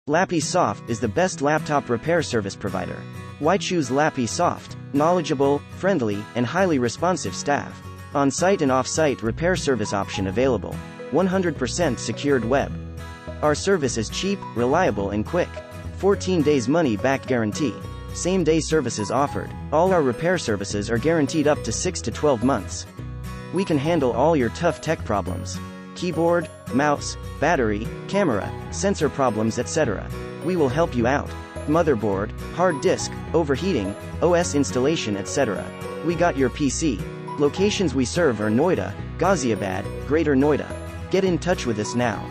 Lappysoft is the best laptop repair service provider. Why choose Lappysoft? Knowledgeable, friendly, and highly responsive staff. On-site and off-site repair service option available. 100% secured web. Our service is cheap, reliable and quick. 14 days money-back guarantee. Same-day services offered. All our repair services are guaranteed up to 6 to 12 months. We can handle all your tough tech problems. Keyboard, mouse, battery, camera, sensor problems etc. We will help you out. Motherboard, hard disk, overheating, OS installation etc. We got your PC. Locations we serve are Noida, Ghaziabad, Greater Noida. Get in touch with us now.